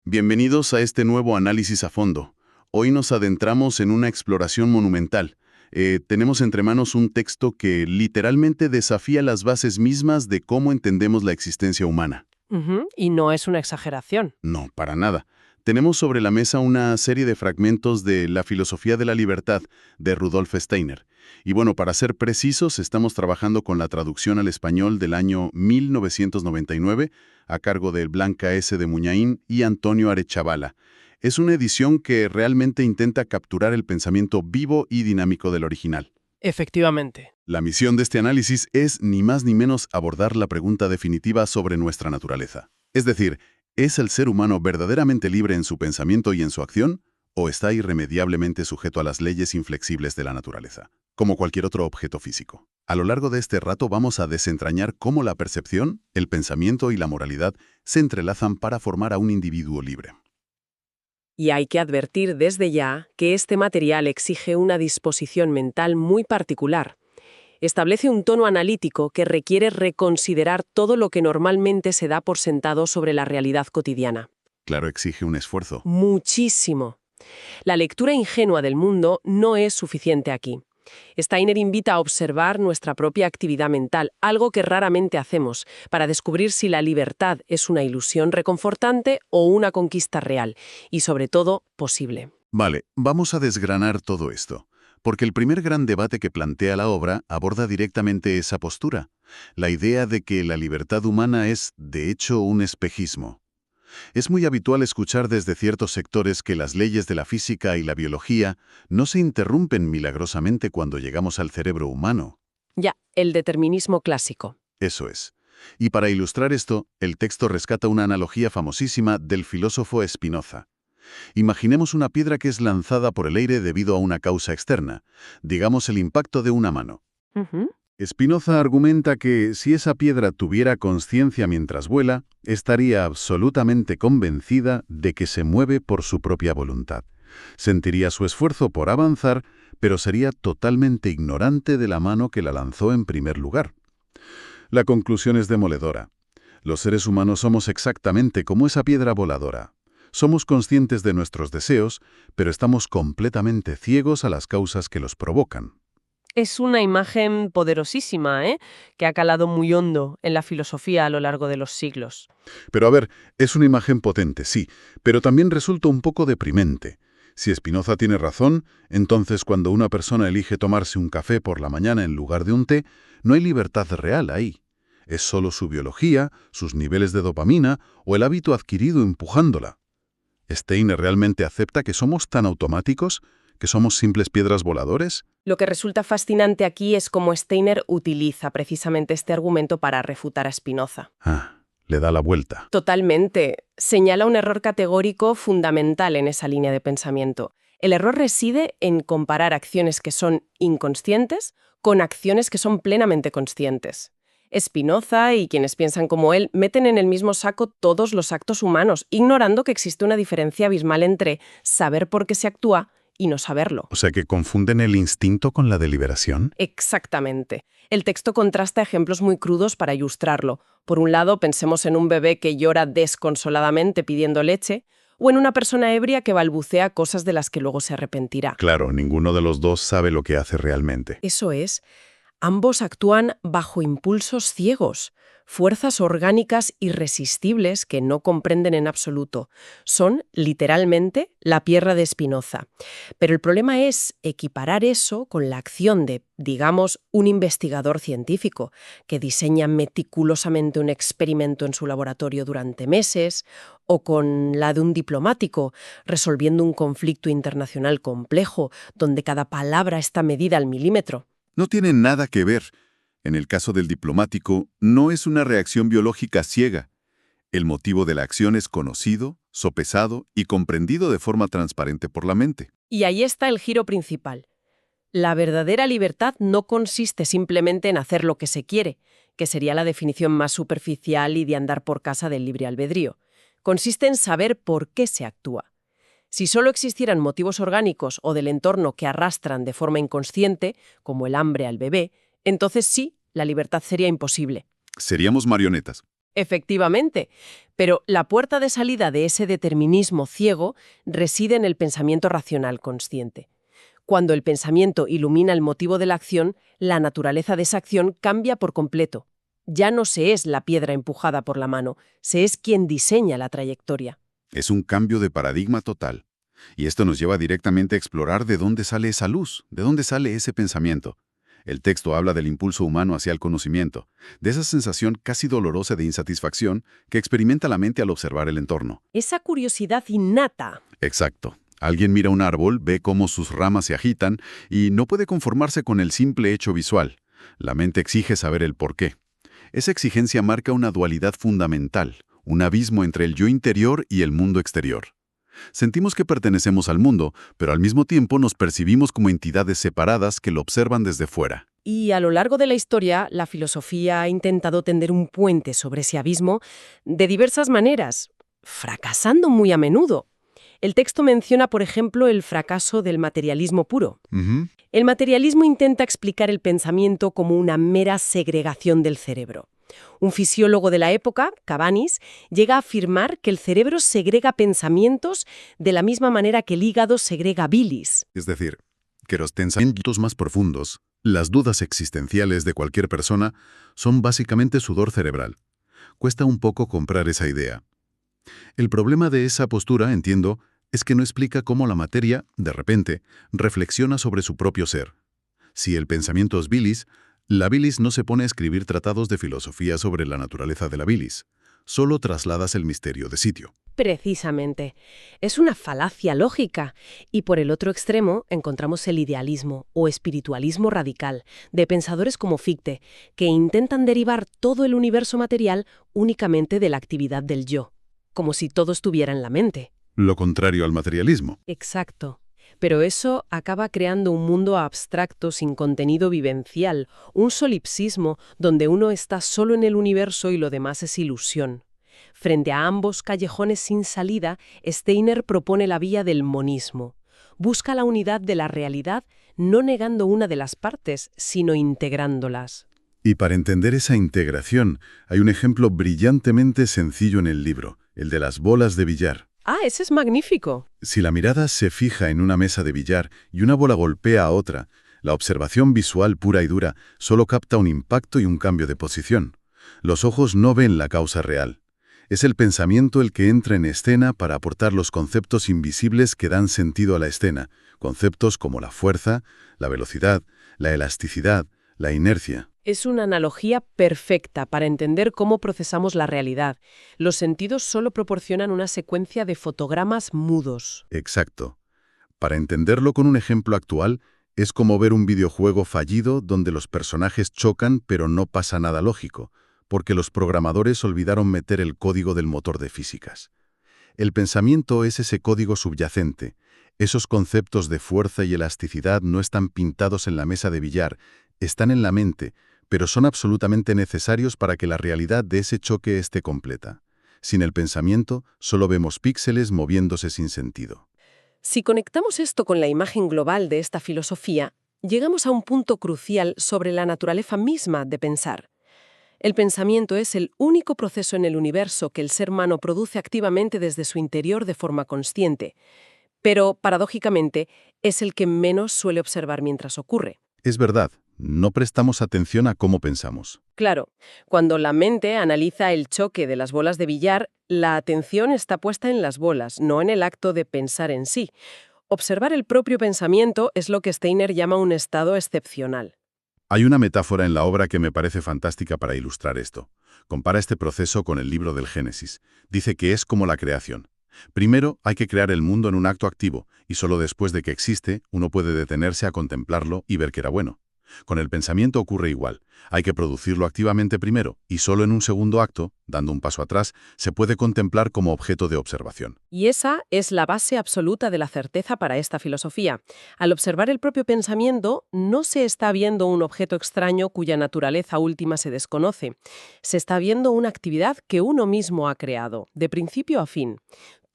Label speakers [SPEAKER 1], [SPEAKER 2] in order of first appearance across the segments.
[SPEAKER 1] Bienvenidos a este nuevo análisis a fondo. Hoy nos adentramos en una exploración monumental. Tenemos entre manos un texto que literalmente desafía las bases mismas de cómo entendemos la existencia humana.
[SPEAKER 2] Y no es una exageración.
[SPEAKER 1] No, para nada. Tenemos sobre la mesa una serie de fragmentos de La filosofía de la libertad, de Rudolf Steiner. Y bueno, para ser precisos, estamos trabajando con la traducción al español del año 1999, a cargo de Blanca S. de Muñain y Antonio Arechavala. Es una edición que realmente intenta capturar el pensamiento vivo y dinámico del original.
[SPEAKER 2] Efectivamente.
[SPEAKER 1] La misión de este análisis es ni más ni menos abordar la pregunta definitiva sobre nuestra naturaleza. Es decir, ¿es el ser humano verdaderamente libre en su pensamiento y en su acción? ¿O está irremediablemente sujeto a las leyes inflexibles de la naturaleza, como cualquier otro objeto físico? A lo largo de este rato vamos a desentrañar cómo la percepción, el pensamiento y la moralidad se entrelazan para formar a un individuo libre.
[SPEAKER 2] Y hay que advertir desde ya que este material exige una disposición mental muy particular. Establece un tono analítico que requiere reconsiderar todo lo que normalmente se da por sentado sobre la realidad cotidiana.
[SPEAKER 1] Claro, exige un esfuerzo.
[SPEAKER 2] Muchísimo. La lectura ingenua del mundo no es suficiente aquí. Steiner invita a observar nuestra propia actividad mental, algo que raramente hacemos, para descubrir si la libertad es una ilusión reconfortante o una conquista real, y sobre todo, posible.
[SPEAKER 1] Vale, vamos a desgranar todo esto, porque el primer gran debate que plantea la obra aborda directamente esa postura, la idea de que la libertad humana es, de hecho, un espejismo. Es muy habitual escuchar desde ciertos sectores que las leyes de la física y la biología no se interrumpen milagrosamente cuando llegamos al cerebro humano.
[SPEAKER 2] Ya, el determinismo clásico.
[SPEAKER 1] Eso es. Y para ilustrar esto, el texto rescata una analogía famosísima del filósofo Spinoza. Imaginemos una piedra que es lanzada por el aire debido a una causa externa, digamos el impacto de una mano. Spinoza argumenta que si esa piedra tuviera conciencia mientras vuela, estaría absolutamente convencida de que se mueve por su propia voluntad. Sentiría su esfuerzo por avanzar, pero sería totalmente ignorante de la mano que la lanzó en primer lugar. La conclusión es demoledora. Los seres humanos somos exactamente como esa piedra voladora. Somos conscientes de nuestros deseos, pero estamos completamente ciegos a las causas que los provocan.
[SPEAKER 2] Es una imagen poderosísima, que ha calado muy hondo en la filosofía a lo largo de los siglos.
[SPEAKER 1] Pero a ver, es una imagen potente, sí, pero también resulta un poco deprimente. Si Spinoza tiene razón, entonces cuando una persona elige tomarse un café por la mañana en lugar de un té, no hay libertad real ahí. Es solo su biología, sus niveles de dopamina o el hábito adquirido empujándola. ¿Steiner realmente acepta que somos tan automáticos, que somos simples piedras voladores?
[SPEAKER 2] Lo que resulta fascinante aquí es cómo Steiner utiliza precisamente este argumento para refutar a Spinoza.
[SPEAKER 1] Le da la vuelta.
[SPEAKER 2] Totalmente. Señala un error categórico fundamental en esa línea de pensamiento. El error reside en comparar acciones que son inconscientes con acciones que son plenamente conscientes. Spinoza y quienes piensan como él meten en el mismo saco todos los actos humanos, ignorando que existe una diferencia abismal entre saber por qué se actúa y no saberlo.
[SPEAKER 1] O sea, que confunden el instinto con la deliberación.
[SPEAKER 2] Exactamente. El texto contrasta ejemplos muy crudos para ilustrarlo. Por un lado, pensemos en un bebé que llora desconsoladamente pidiendo leche, o en una persona ebria que balbucea cosas de las que luego se arrepentirá.
[SPEAKER 1] Claro, ninguno de los dos sabe lo que hace realmente.
[SPEAKER 2] Eso es. Ambos actúan bajo impulsos ciegos, fuerzas orgánicas irresistibles que no comprenden en absoluto. Son, literalmente, la piedra de Spinoza. Pero el problema es equiparar eso con la acción de, digamos, un investigador científico que diseña meticulosamente un experimento en su laboratorio durante meses, o con la de un diplomático resolviendo un conflicto internacional complejo donde cada palabra está medida al milímetro.
[SPEAKER 1] No tiene nada que ver. En el caso del diplomático, no es una reacción biológica ciega. El motivo de la acción es conocido, sopesado y comprendido de forma transparente por la mente.
[SPEAKER 2] Y ahí está el giro principal. La verdadera libertad no consiste simplemente en hacer lo que se quiere, que sería la definición más superficial y de andar por casa del libre albedrío. Consiste en saber por qué se actúa. Si solo existieran motivos orgánicos o del entorno que arrastran de forma inconsciente, como el hambre al bebé, entonces sí, la libertad sería imposible.
[SPEAKER 1] Seríamos marionetas.
[SPEAKER 2] Efectivamente. Pero la puerta de salida de ese determinismo ciego reside en el pensamiento racional consciente. Cuando el pensamiento ilumina el motivo de la acción, la naturaleza de esa acción cambia por completo. Ya no se es la piedra empujada por la mano, se es quien diseña la trayectoria.
[SPEAKER 1] Es un cambio de paradigma total. Y esto nos lleva directamente a explorar de dónde sale esa luz, de dónde sale ese pensamiento. El texto habla del impulso humano hacia el conocimiento, de esa sensación casi dolorosa de insatisfacción que experimenta la mente al observar el entorno.
[SPEAKER 2] Esa curiosidad innata.
[SPEAKER 1] Exacto. Alguien mira un árbol, ve cómo sus ramas se agitan y no puede conformarse con el simple hecho visual. La mente exige saber el porqué. Esa exigencia marca una dualidad fundamental, un abismo entre el yo interior y el mundo exterior. Sentimos que pertenecemos al mundo, pero al mismo tiempo nos percibimos como entidades separadas que lo observan desde fuera.
[SPEAKER 2] Y a lo largo de la historia, la filosofía ha intentado tender un puente sobre ese abismo de diversas maneras, fracasando muy a menudo. El texto menciona, por ejemplo, el fracaso del materialismo puro.
[SPEAKER 1] Ujú.
[SPEAKER 2] El materialismo intenta explicar el pensamiento como una mera segregación del cerebro. Un fisiólogo de la época, Cabanis, llega a afirmar que el cerebro segrega pensamientos de la misma manera que el hígado segrega bilis.
[SPEAKER 1] Es decir, que los pensamientos más profundos, las dudas existenciales de cualquier persona, son básicamente sudor cerebral. Cuesta un poco comprar esa idea. El problema de esa postura, entiendo, es que no explica cómo la materia, de repente, reflexiona sobre su propio ser. Si el pensamiento es bilis, la bilis no se pone a escribir tratados de filosofía sobre la naturaleza de la bilis. Solo trasladas el misterio de sitio.
[SPEAKER 2] Precisamente. Es una falacia lógica. Y por el otro extremo encontramos el idealismo o espiritualismo radical de pensadores como Fichte, que intentan derivar todo el universo material únicamente de la actividad del yo, como si todo estuviera en la mente.
[SPEAKER 1] Lo contrario al materialismo.
[SPEAKER 2] Exacto. Pero eso acaba creando un mundo abstracto sin contenido vivencial, un solipsismo donde uno está solo en el universo y lo demás es ilusión. Frente a ambos callejones sin salida, Steiner propone la vía del monismo. Busca la unidad de la realidad, no negando una de las partes, sino integrándolas.
[SPEAKER 1] Y para entender esa integración, hay un ejemplo brillantemente sencillo en el libro, el de las bolas de billar.
[SPEAKER 2] ¡Ah, ese es magnífico!
[SPEAKER 1] Si la mirada se fija en una mesa de billar y una bola golpea a otra, la observación visual pura y dura solo capta un impacto y un cambio de posición. Los ojos no ven la causa real. Es el pensamiento el que entra en escena para aportar los conceptos invisibles que dan sentido a la escena, conceptos como la fuerza, la velocidad, la elasticidad, la inercia.
[SPEAKER 2] Es una analogía perfecta para entender cómo procesamos la realidad. Los sentidos solo proporcionan una secuencia de fotogramas mudos.
[SPEAKER 1] Exacto. Para entenderlo con un ejemplo actual, es como ver un videojuego fallido donde los personajes chocan pero no pasa nada lógico, porque los programadores olvidaron meter el código del motor de físicas. El pensamiento es ese código subyacente. Esos conceptos de fuerza y elasticidad no están pintados en la mesa de billar, están en la mente, pero son absolutamente necesarios para que la realidad de ese choque esté completa. Sin el pensamiento, solo vemos píxeles moviéndose sin sentido.
[SPEAKER 2] Si conectamos esto con la imagen global de esta filosofía, llegamos a un punto crucial sobre la naturaleza misma de pensar. El pensamiento es el único proceso en el universo que el ser humano produce activamente desde su interior de forma consciente, pero, paradójicamente, es el que menos suele observar mientras ocurre.
[SPEAKER 1] Es verdad, no prestamos atención a cómo pensamos.
[SPEAKER 2] Claro, cuando la mente analiza el choque de las bolas de billar, la atención está puesta en las bolas, no en el acto de pensar en sí. Observar el propio pensamiento es lo que Steiner llama un estado excepcional.
[SPEAKER 1] Hay una metáfora en la obra que me parece fantástica para ilustrar esto. Compara este proceso con el libro del Génesis. Dice que es como la creación. Primero, hay que crear el mundo en un acto activo, y solo después de que existe, uno puede detenerse a contemplarlo y ver que era bueno. Con el pensamiento ocurre igual. Hay que producirlo activamente primero, y solo en un segundo acto, dando un paso atrás, se puede contemplar como objeto de observación.
[SPEAKER 2] Y esa es la base absoluta de la certeza para esta filosofía. Al observar el propio pensamiento, no se está viendo un objeto extraño cuya naturaleza última se desconoce. Se está viendo una actividad que uno mismo ha creado, de principio a fin.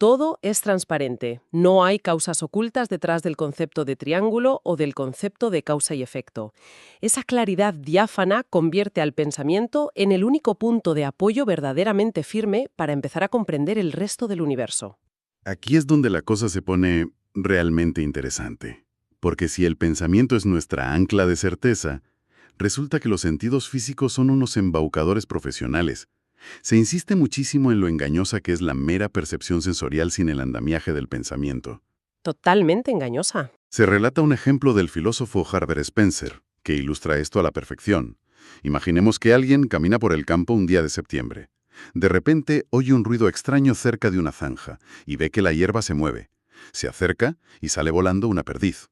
[SPEAKER 2] Todo es transparente. No hay causas ocultas detrás del concepto de triángulo o del concepto de causa y efecto. Esa claridad diáfana convierte al pensamiento en el único punto de apoyo verdaderamente firme para empezar a comprender el resto del universo.
[SPEAKER 1] Aquí es donde la cosa se pone realmente interesante. Porque si el pensamiento es nuestra ancla de certeza, resulta que los sentidos físicos son unos embaucadores profesionales. Se insiste muchísimo en lo engañosa que es la mera percepción sensorial sin el andamiaje del pensamiento.
[SPEAKER 2] Totalmente engañosa.
[SPEAKER 1] Se relata un ejemplo del filósofo Herbert Spencer, que ilustra esto a la perfección. Imaginemos que alguien camina por el campo un día de septiembre. De repente oye un ruido extraño cerca de una zanja y ve que la hierba se mueve. Se acerca y sale volando una perdiz.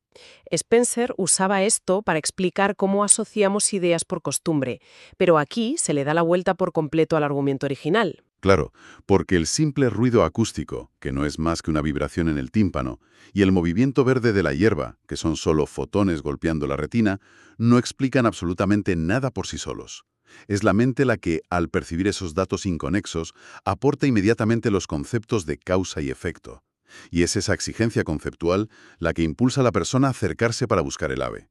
[SPEAKER 2] Spencer usaba esto para explicar cómo asociamos ideas por costumbre, pero aquí se le da la vuelta por completo al argumento original.
[SPEAKER 1] Claro, porque el simple ruido acústico, que no es más que una vibración en el tímpano, y el movimiento verde de la hierba, que son solo fotones golpeando la retina, no explican absolutamente nada por sí solos. Es la mente la que, al percibir esos datos inconexos, aporta inmediatamente los conceptos de causa y efecto. Y es esa exigencia conceptual la que impulsa a la persona a acercarse para buscar el ave.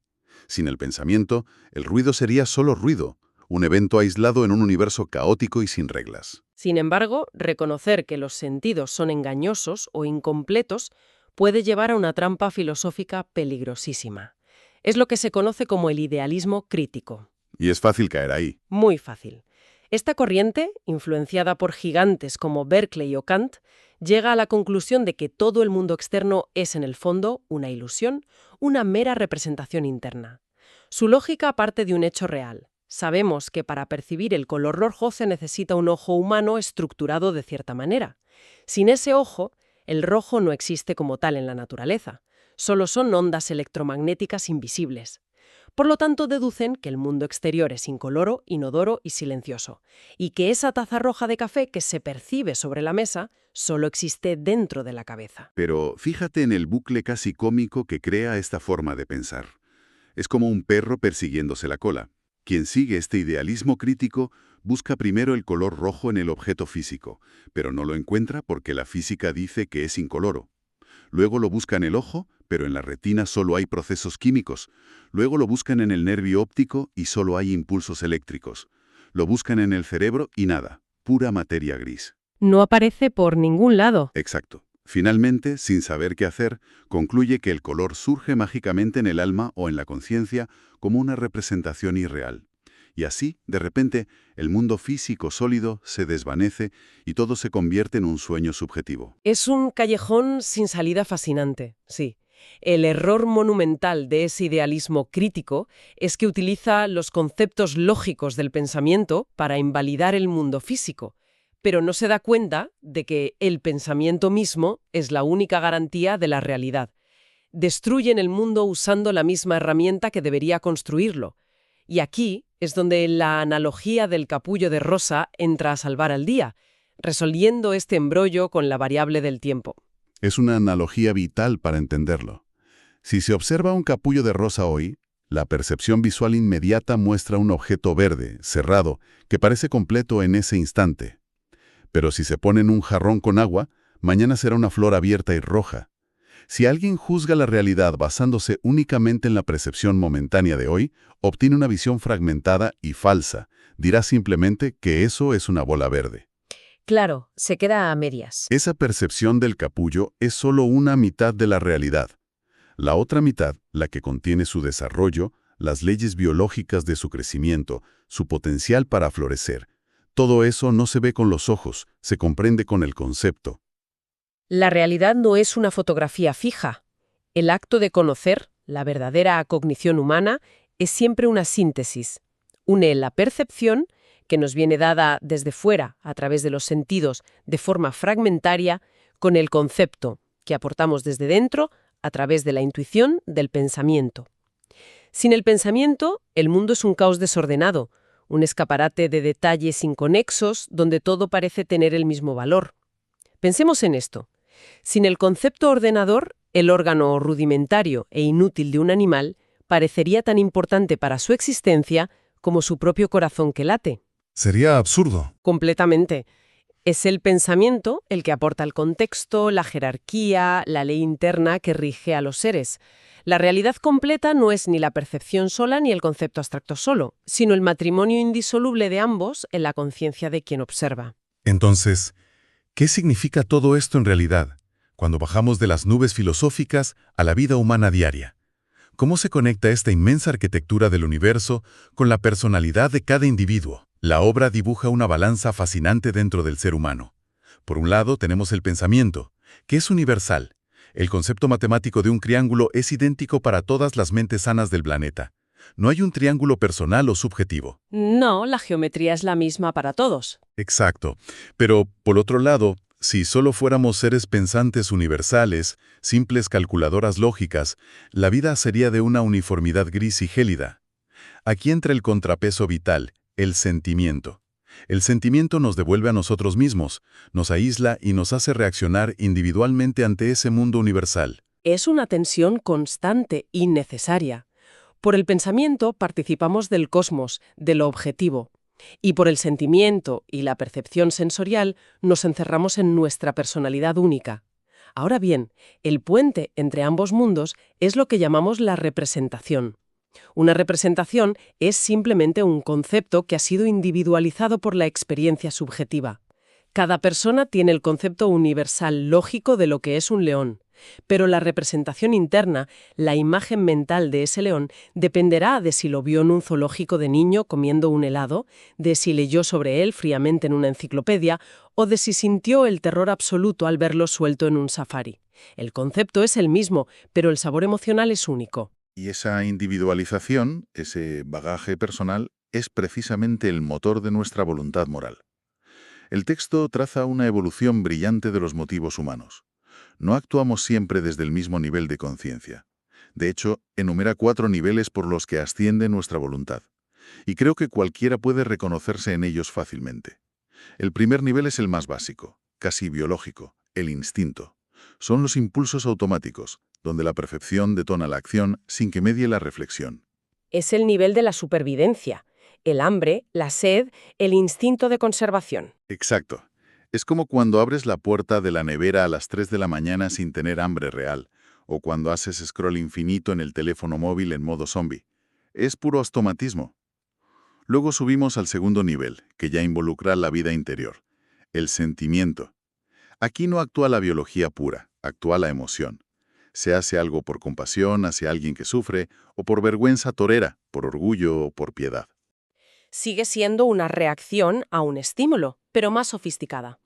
[SPEAKER 1] Sin el pensamiento, el ruido sería solo ruido, un evento aislado en un universo caótico y sin reglas.
[SPEAKER 2] Sin embargo, reconocer que los sentidos son engañosos o incompletos puede llevar a una trampa filosófica peligrosísima. Es lo que se conoce como el idealismo crítico.
[SPEAKER 1] Y es fácil caer ahí.
[SPEAKER 2] Muy fácil. Esta corriente, influenciada por gigantes como Berkeley o Kant, llega a la conclusión de que todo el mundo externo es en el fondo una ilusión, una mera representación interna. Su lógica parte de un hecho real. Sabemos que para percibir el color rojo se necesita un ojo humano estructurado de cierta manera. Sin ese ojo, el rojo no existe como tal en la naturaleza. Solo son ondas electromagnéticas invisibles. Por lo tanto, deducen que el mundo exterior es incoloro, inodoro y silencioso, y que esa taza roja de café que se percibe sobre la mesa solo existe dentro de la cabeza.
[SPEAKER 1] Pero fíjate en el bucle casi cómico que crea esta forma de pensar. Es como un perro persiguiéndose la cola. Quien sigue este idealismo crítico busca primero el color rojo en el objeto físico, pero no lo encuentra porque la física dice que es incoloro. Luego lo busca en el ojo, pero en la retina solo hay procesos químicos. Luego lo buscan en el nervio óptico y solo hay impulsos eléctricos. Lo buscan en el cerebro y nada, pura materia gris.
[SPEAKER 2] No aparece por ningún lado.
[SPEAKER 1] Exacto. Finalmente, sin saber qué hacer, concluye que el color surge mágicamente en el alma o en la conciencia como una representación irreal. Y así, de repente, el mundo físico sólido se desvanece y todo se convierte en un sueño subjetivo.
[SPEAKER 2] Es un callejón sin salida fascinante, sí. El error monumental de ese idealismo crítico es que utiliza los conceptos lógicos del pensamiento para invalidar el mundo físico, pero no se da cuenta de que el pensamiento mismo es la única garantía de la realidad. Destruyen el mundo usando la misma herramienta que debería construirlo. Y aquí es donde la analogía del capullo de rosa entra a salvar al día, resolviendo este embrollo con la variable del tiempo.
[SPEAKER 1] Es una analogía vital para entenderlo. Si se observa un capullo de rosa hoy, la percepción visual inmediata muestra un objeto verde, cerrado, que parece completo en ese instante. Pero si se pone en un jarrón con agua, mañana será una flor abierta y roja. Si alguien juzga la realidad basándose únicamente en la percepción momentánea de hoy, obtiene una visión fragmentada y falsa. Dirá simplemente que eso es una bola verde.
[SPEAKER 3] Claro, se queda a medias.
[SPEAKER 1] Esa percepción del capullo es solo una mitad de la realidad. La otra mitad, la que contiene su desarrollo, las leyes biológicas de su crecimiento, su potencial para florecer, todo eso no se ve con los ojos, se comprende con el concepto.
[SPEAKER 2] La realidad no es una fotografía fija. El acto de conocer, la verdadera cognición humana, es siempre una síntesis. Une la percepción, que nos viene dada desde fuera, a través de los sentidos, de forma fragmentaria, con el concepto, que aportamos desde dentro, a través de la intuición del pensamiento. Sin el pensamiento, el mundo es un caos desordenado, un escaparate de detalles inconexos donde todo parece tener el mismo valor. Pensemos en esto. Sin el concepto ordenador, el órgano rudimentario e inútil de un animal parecería tan importante para su existencia como su propio corazón que late.
[SPEAKER 4] Sería absurdo.
[SPEAKER 2] Completamente. Es el pensamiento el que aporta el contexto, la jerarquía, la ley interna que rige a los seres. La realidad completa no es ni la percepción sola ni el concepto abstracto solo, sino el matrimonio indisoluble de ambos en la conciencia de quien observa.
[SPEAKER 4] Entonces, ¿qué significa todo esto en realidad, cuando bajamos de las nubes filosóficas a la vida humana diaria? ¿Cómo se conecta esta inmensa arquitectura del universo con la personalidad de cada individuo? La obra dibuja una balanza fascinante dentro del ser humano. Por un lado tenemos el pensamiento, que es universal. El concepto matemático de un triángulo es idéntico para todas las mentes sanas del planeta. No hay un triángulo personal o subjetivo.
[SPEAKER 2] No, la geometría es la misma para todos.
[SPEAKER 4] Exacto. Pero, por otro lado, si solo fuéramos seres pensantes universales, simples calculadoras lógicas, la vida sería de una uniformidad gris y gélida. Aquí entra el contrapeso vital, el sentimiento. El sentimiento nos devuelve a nosotros mismos, nos aísla y nos hace reaccionar individualmente ante ese mundo universal.
[SPEAKER 2] Es una tensión constante y necesaria. Por el pensamiento participamos del cosmos, de lo objetivo. Y por el sentimiento y la percepción sensorial nos encerramos en nuestra personalidad única. Ahora bien, el puente entre ambos mundos es lo que llamamos la representación. Una representación es simplemente un concepto que ha sido individualizado por la experiencia subjetiva. Cada persona tiene el concepto universal lógico de lo que es un león, pero la representación interna, la imagen mental de ese león, dependerá de si lo vio en un zoológico de niño comiendo un helado, de si leyó sobre él fríamente en una enciclopedia o de si sintió el terror absoluto al verlo suelto en un safari. El concepto es el mismo, pero el sabor emocional es único.
[SPEAKER 1] Y esa individualización, ese bagaje personal, es precisamente el motor de nuestra voluntad moral. El texto traza una evolución brillante de los motivos humanos. No actuamos siempre desde el mismo nivel de conciencia. De hecho, enumera 4 niveles por los que asciende nuestra voluntad. Y creo que cualquiera puede reconocerse en ellos fácilmente. El primer nivel es el más básico, casi biológico, el instinto. Son los impulsos automáticos, donde la percepción detona la acción sin que medie la reflexión.
[SPEAKER 3] Es el nivel de la supervivencia, el hambre, la sed, el instinto de conservación.
[SPEAKER 1] Exacto. Es como cuando abres la puerta de la nevera a las 3 de la mañana sin tener hambre real, o cuando haces scroll infinito en el teléfono móvil en modo zombie. Es puro automatismo. Luego subimos al segundo nivel, que ya involucra la vida interior, el sentimiento. Aquí no actúa la biología pura, actúa la emoción. Se hace algo por compasión hacia alguien que sufre, o por vergüenza torera, por orgullo o por piedad.
[SPEAKER 2] Sigue siendo una reacción a un estímulo, pero más sofisticada.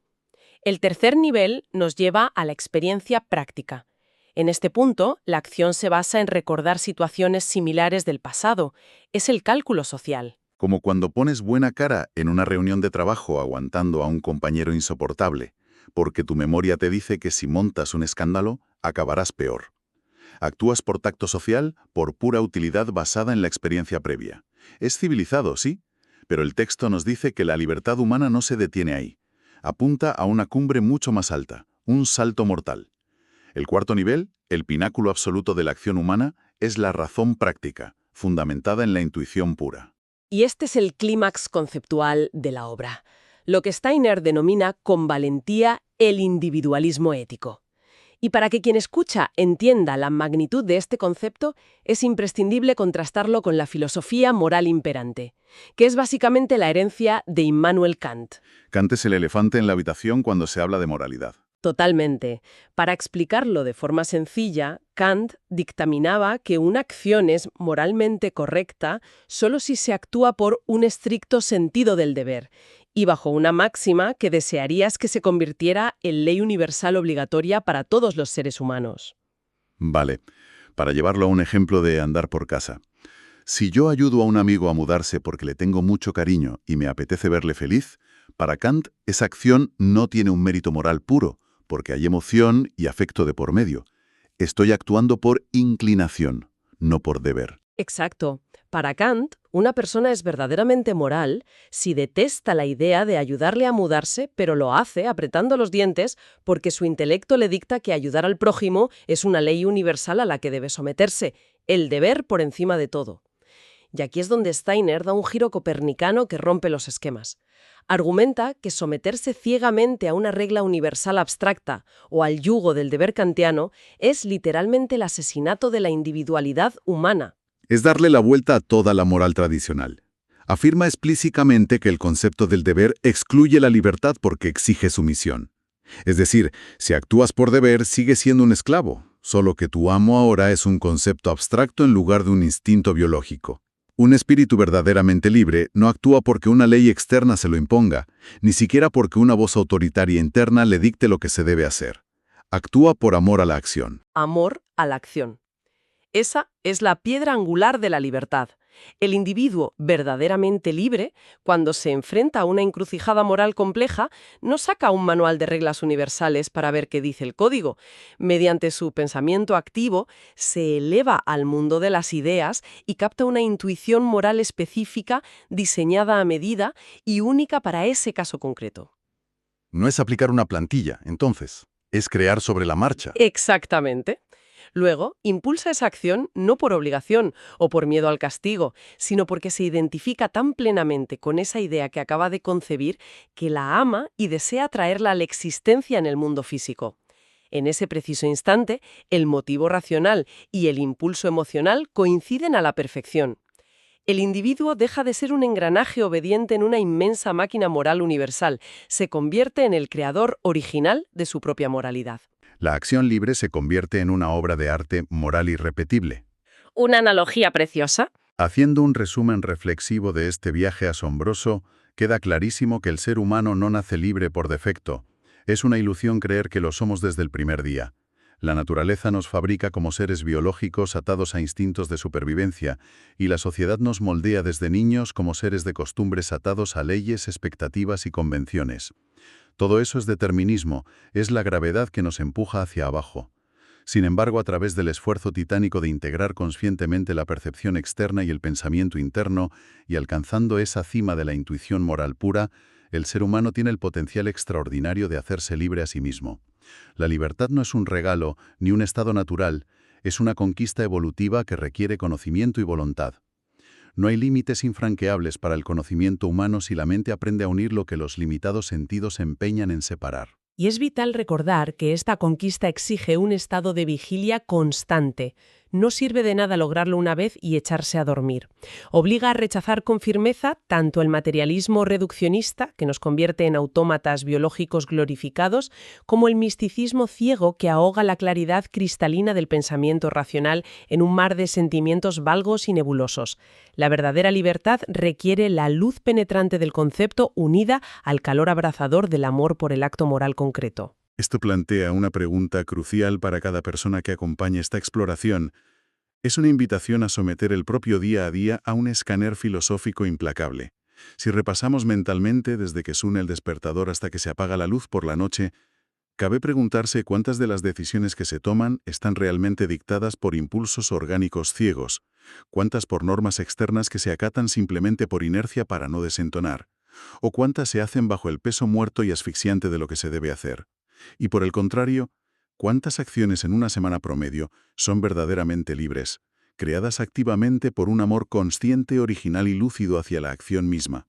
[SPEAKER 2] El tercer nivel nos lleva a la experiencia práctica. En este punto, la acción se basa en recordar situaciones similares del pasado. Es el cálculo social.
[SPEAKER 1] Como cuando pones buena cara en una reunión de trabajo aguantando a un compañero insoportable, porque tu memoria te dice que si montas un escándalo, acabarás peor. Actúas por tacto social, por pura utilidad basada en la experiencia previa. Es civilizado, sí, pero el texto nos dice que la libertad humana no se detiene ahí. Apunta a una cumbre mucho más alta, un salto mortal. El cuarto nivel, el pináculo absoluto de la acción humana, es la razón práctica, fundamentada en la intuición pura.
[SPEAKER 2] Y este es el clímax conceptual de la obra, lo que Steiner denomina con valentía el individualismo ético. Y para que quien escucha entienda la magnitud de este concepto, es imprescindible contrastarlo con la filosofía moral imperante, que es básicamente la herencia de Immanuel Kant.
[SPEAKER 1] Kant es el elefante en la habitación cuando se habla de moralidad.
[SPEAKER 2] Totalmente. Para explicarlo de forma sencilla, Kant dictaminaba que una acción es moralmente correcta solo si se actúa por un estricto sentido del deber y bajo una máxima que desearías que se convirtiera en ley universal obligatoria para todos los seres humanos.
[SPEAKER 1] Vale, para llevarlo a un ejemplo de andar por casa. Si yo ayudo a un amigo a mudarse porque le tengo mucho cariño y me apetece verle feliz, para Kant esa acción no tiene un mérito moral puro, porque hay emoción y afecto de por medio. Estoy actuando por inclinación, no por deber.
[SPEAKER 2] Exacto. Para Kant, una persona es verdaderamente moral si detesta la idea de ayudarle a mudarse, pero lo hace apretando los dientes porque su intelecto le dicta que ayudar al prójimo es una ley universal a la que debe someterse, el deber por encima de todo. Y aquí es donde Steiner da un giro copernicano que rompe los esquemas. Argumenta que someterse ciegamente a una regla universal abstracta o al yugo del deber kantiano es literalmente el asesinato de la individualidad humana.
[SPEAKER 1] Es darle la vuelta a toda la moral tradicional. Afirma explícitamente que el concepto del deber excluye la libertad porque exige sumisión. Es decir, si actúas por deber, sigues siendo un esclavo, solo que tu amo ahora es un concepto abstracto en lugar de un instinto biológico. Un espíritu verdaderamente libre no actúa porque una ley externa se lo imponga, ni siquiera porque una voz autoritaria interna le dicte lo que se debe hacer. Actúa por amor a la acción.
[SPEAKER 2] Amor a la acción. Esa es la piedra angular de la libertad. El individuo verdaderamente libre, cuando se enfrenta a una encrucijada moral compleja, no saca un manual de reglas universales para ver qué dice el código. Mediante su pensamiento activo, se eleva al mundo de las ideas y capta una intuición moral específica, diseñada a medida y única para ese caso concreto.
[SPEAKER 1] No es aplicar una plantilla, entonces. Es crear sobre la marcha.
[SPEAKER 2] Exactamente. Luego, impulsa esa acción no por obligación o por miedo al castigo, sino porque se identifica tan plenamente con esa idea que acaba de concebir que la ama y desea traerla a la existencia en el mundo físico. En ese preciso instante, el motivo racional y el impulso emocional coinciden a la perfección. El individuo deja de ser un engranaje obediente en una inmensa máquina moral universal, se convierte en el creador original de su propia moralidad.
[SPEAKER 1] La acción libre se convierte en una obra de arte moral irrepetible.
[SPEAKER 3] Una analogía preciosa.
[SPEAKER 1] Haciendo un resumen reflexivo de este viaje asombroso, queda clarísimo que el ser humano no nace libre por defecto. Es una ilusión creer que lo somos desde el primer día. La naturaleza nos fabrica como seres biológicos atados a instintos de supervivencia, y la sociedad nos moldea desde niños como seres de costumbres atados a leyes, expectativas y convenciones. Todo eso es determinismo, es la gravedad que nos empuja hacia abajo. Sin embargo, a través del esfuerzo titánico de integrar conscientemente la percepción externa y el pensamiento interno, y alcanzando esa cima de la intuición moral pura, el ser humano tiene el potencial extraordinario de hacerse libre a sí mismo. La libertad no es un regalo ni un estado natural, es una conquista evolutiva que requiere conocimiento y voluntad. No hay límites infranqueables para el conocimiento humano si la mente aprende a unir lo que los limitados sentidos se empeñan en separar.
[SPEAKER 2] Y es vital recordar que esta conquista exige un estado de vigilia constante. No sirve de nada lograrlo una vez y echarse a dormir. Obliga a rechazar con firmeza tanto el materialismo reduccionista, que nos convierte en autómatas biológicos glorificados, como el misticismo ciego que ahoga la claridad cristalina del pensamiento racional en un mar de sentimientos valgos y nebulosos. La verdadera libertad requiere la luz penetrante del concepto unida al calor abrazador del amor por el acto moral concreto.
[SPEAKER 1] Esto plantea una pregunta crucial para cada persona que acompañe esta exploración. Es una invitación a someter el propio día a día a un escáner filosófico implacable. Si repasamos mentalmente desde que suena el despertador hasta que se apaga la luz por la noche, cabe preguntarse cuántas de las decisiones que se toman están realmente dictadas por impulsos orgánicos ciegos, cuántas por normas externas que se acatan simplemente por inercia para no desentonar, o cuántas se hacen bajo el peso muerto y asfixiante de lo que se debe hacer. Y por el contrario, ¿cuántas acciones en una semana promedio son verdaderamente libres, creadas activamente por un amor consciente, original y lúcido hacia la acción misma?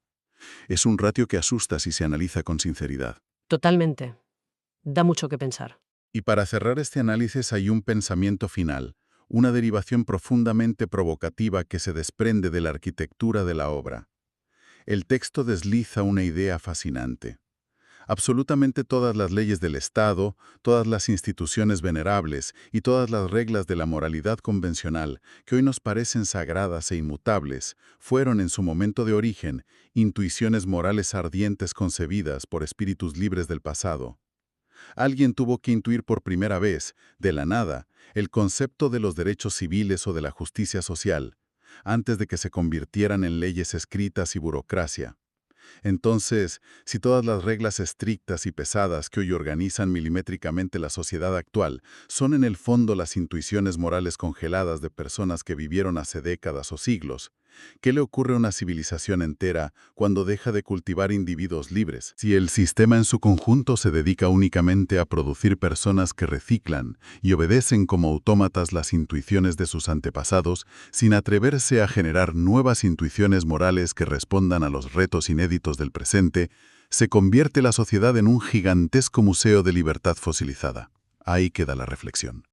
[SPEAKER 1] Es un ratio que asusta si se analiza con sinceridad.
[SPEAKER 2] Totalmente. Da mucho que pensar.
[SPEAKER 1] Y para cerrar este análisis hay un pensamiento final, una derivación profundamente provocativa que se desprende de la arquitectura de la obra. El texto desliza una idea fascinante. Absolutamente todas las leyes del Estado, todas las instituciones venerables y todas las reglas de la moralidad convencional, que hoy nos parecen sagradas e inmutables, fueron en su momento de origen intuiciones morales ardientes concebidas por espíritus libres del pasado. Alguien tuvo que intuir por primera vez, de la nada, el concepto de los derechos civiles o de la justicia social, antes de que se convirtieran en leyes escritas y burocracia. Entonces, si todas las reglas estrictas y pesadas que hoy organizan milimétricamente la sociedad actual son en el fondo las intuiciones morales congeladas de personas que vivieron hace décadas o siglos, ¿Qué le ocurre a una civilización entera cuando deja de cultivar individuos libres? Si el sistema en su conjunto se dedica únicamente a producir personas que reciclan y obedecen como autómatas las intuiciones de sus antepasados, sin atreverse a generar nuevas intuiciones morales que respondan a los retos inéditos del presente, se convierte la sociedad en un gigantesco museo de libertad fosilizada. Ahí queda la reflexión.